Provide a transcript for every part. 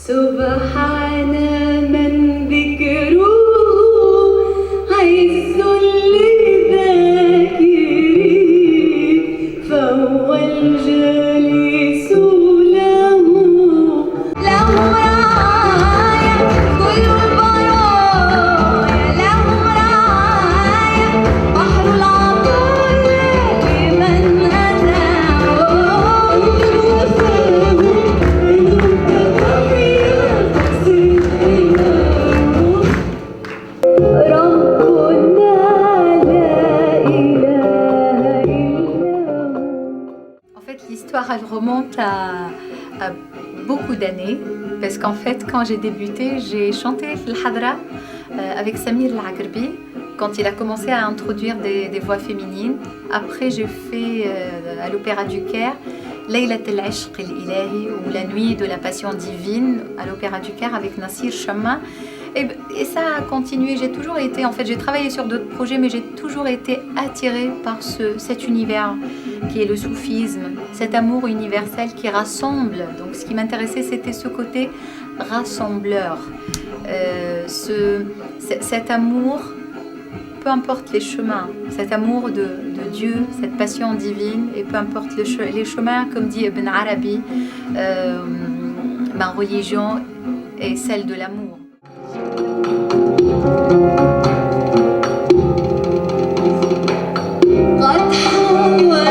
سبحان من ذكره عز للذاكرين فهو الجليس له رعايا كل البرايا له رعايا بحر العطايا لمن أتاه En fait, l'histoire, elle remonte à beaucoup d'années, parce qu'en fait, quand j'ai débuté, j'ai chanté le Hadra avec Samir Al-Agrbi, quand il a commencé à introduire des voix féminines. Après, j'ai fait à l'Opéra du Caire, Laylat al-Ishq al-Ilahi, ou La Nuit de la Passion Divine, à l'Opéra du Caire avec Nassir Chamma. Et ça a continué, j'ai toujours été, en fait j'ai travaillé sur d'autres projets, mais j'ai toujours été attirée par cet univers qui est le soufisme, cet amour universel qui rassemble. Donc ce qui m'intéressait, c'était ce côté rassembleur, cet amour, peu importe les chemins, cet amour de Dieu, cette passion divine, et peu importe les chemins, comme dit Ibn Arabi, ma religion est celle de l'amour. قد حول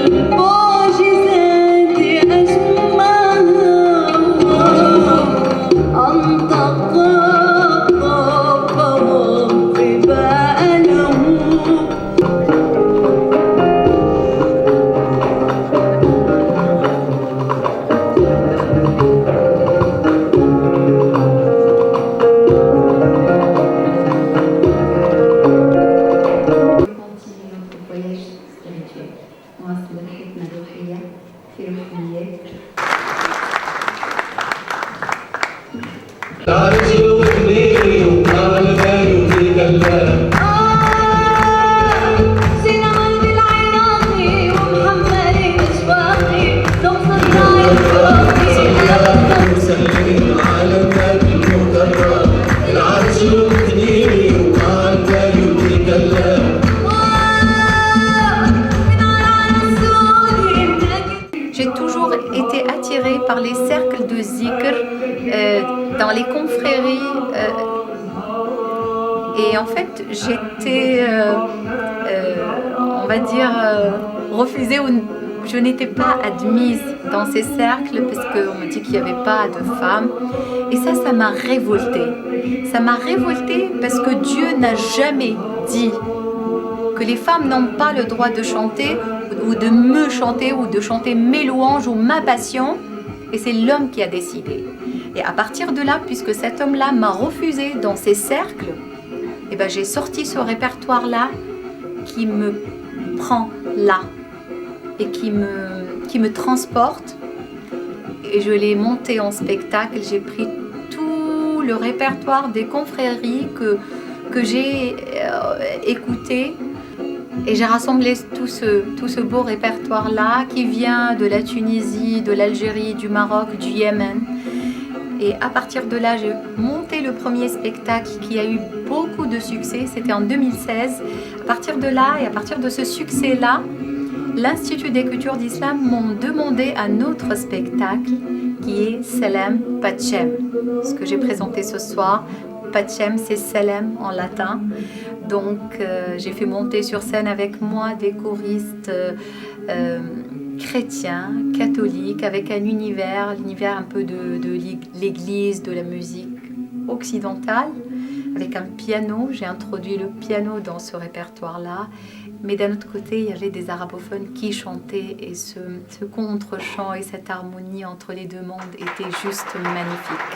المعجزات أجمعها أنطق وظباء له واصل الحكمة الروحية في روحيات. سنعود العراقي ومحمد الأشواقي نوصل راية مسلمين على النبي المكرم العرش يبنيني ومع النبي يتكلم. J'ai toujours été attirée par les cercles de zikr dans les confréries et en fait j'étais, on va dire, refusée ou je n'étais pas admise dans ces cercles parce qu'on me dit qu'il n'y avait pas de femmes et ça m'a révoltée. Ça m'a révoltée parce que Dieu n'a jamais dit que les femmes n'ont pas le droit de chanter ou de me chanter ou de chanter mes louanges ou ma passion, et c'est l'homme qui a décidé. Et à partir de là, puisque cet homme-là m'a refusé dans ces cercles, et ben j'ai sorti ce répertoire-là qui me prend là et qui me transporte, et je l'ai monté en spectacle. J'ai pris tout le répertoire des confréries que j'ai écouté. Et j'ai rassemblé tout ce beau répertoire-là qui vient de la Tunisie, de l'Algérie, du Maroc, du Yémen. Et à partir de là, j'ai monté le premier spectacle qui a eu beaucoup de succès. C'était en 2016. À partir de là et à partir de ce succès-là, l'Institut d'écriture d'Islam m'ont demandé un autre spectacle qui est Salam Pachem. Ce que j'ai présenté ce soir. Pachem, c'est Salam en latin. Donc j'ai fait monter sur scène avec moi des choristes chrétiens, catholiques, avec un l'univers un peu de l'église, de la musique occidentale, avec un piano. J'ai introduit le piano dans ce répertoire-là. Mais d'un autre côté, il y avait des arabophones qui chantaient et ce contre-chant et cette harmonie entre les deux mondes était juste magnifique.